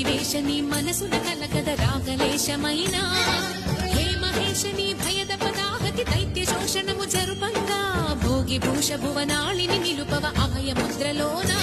వేష నీ మనసున కలకద రాగలేశమైనా హే మహేశ నీ భయద పదాహతి దైత్య శోషణము జరుపంగా భోగి భూష భువనాళిని నిలుపవ అభయ ముద్రలోనా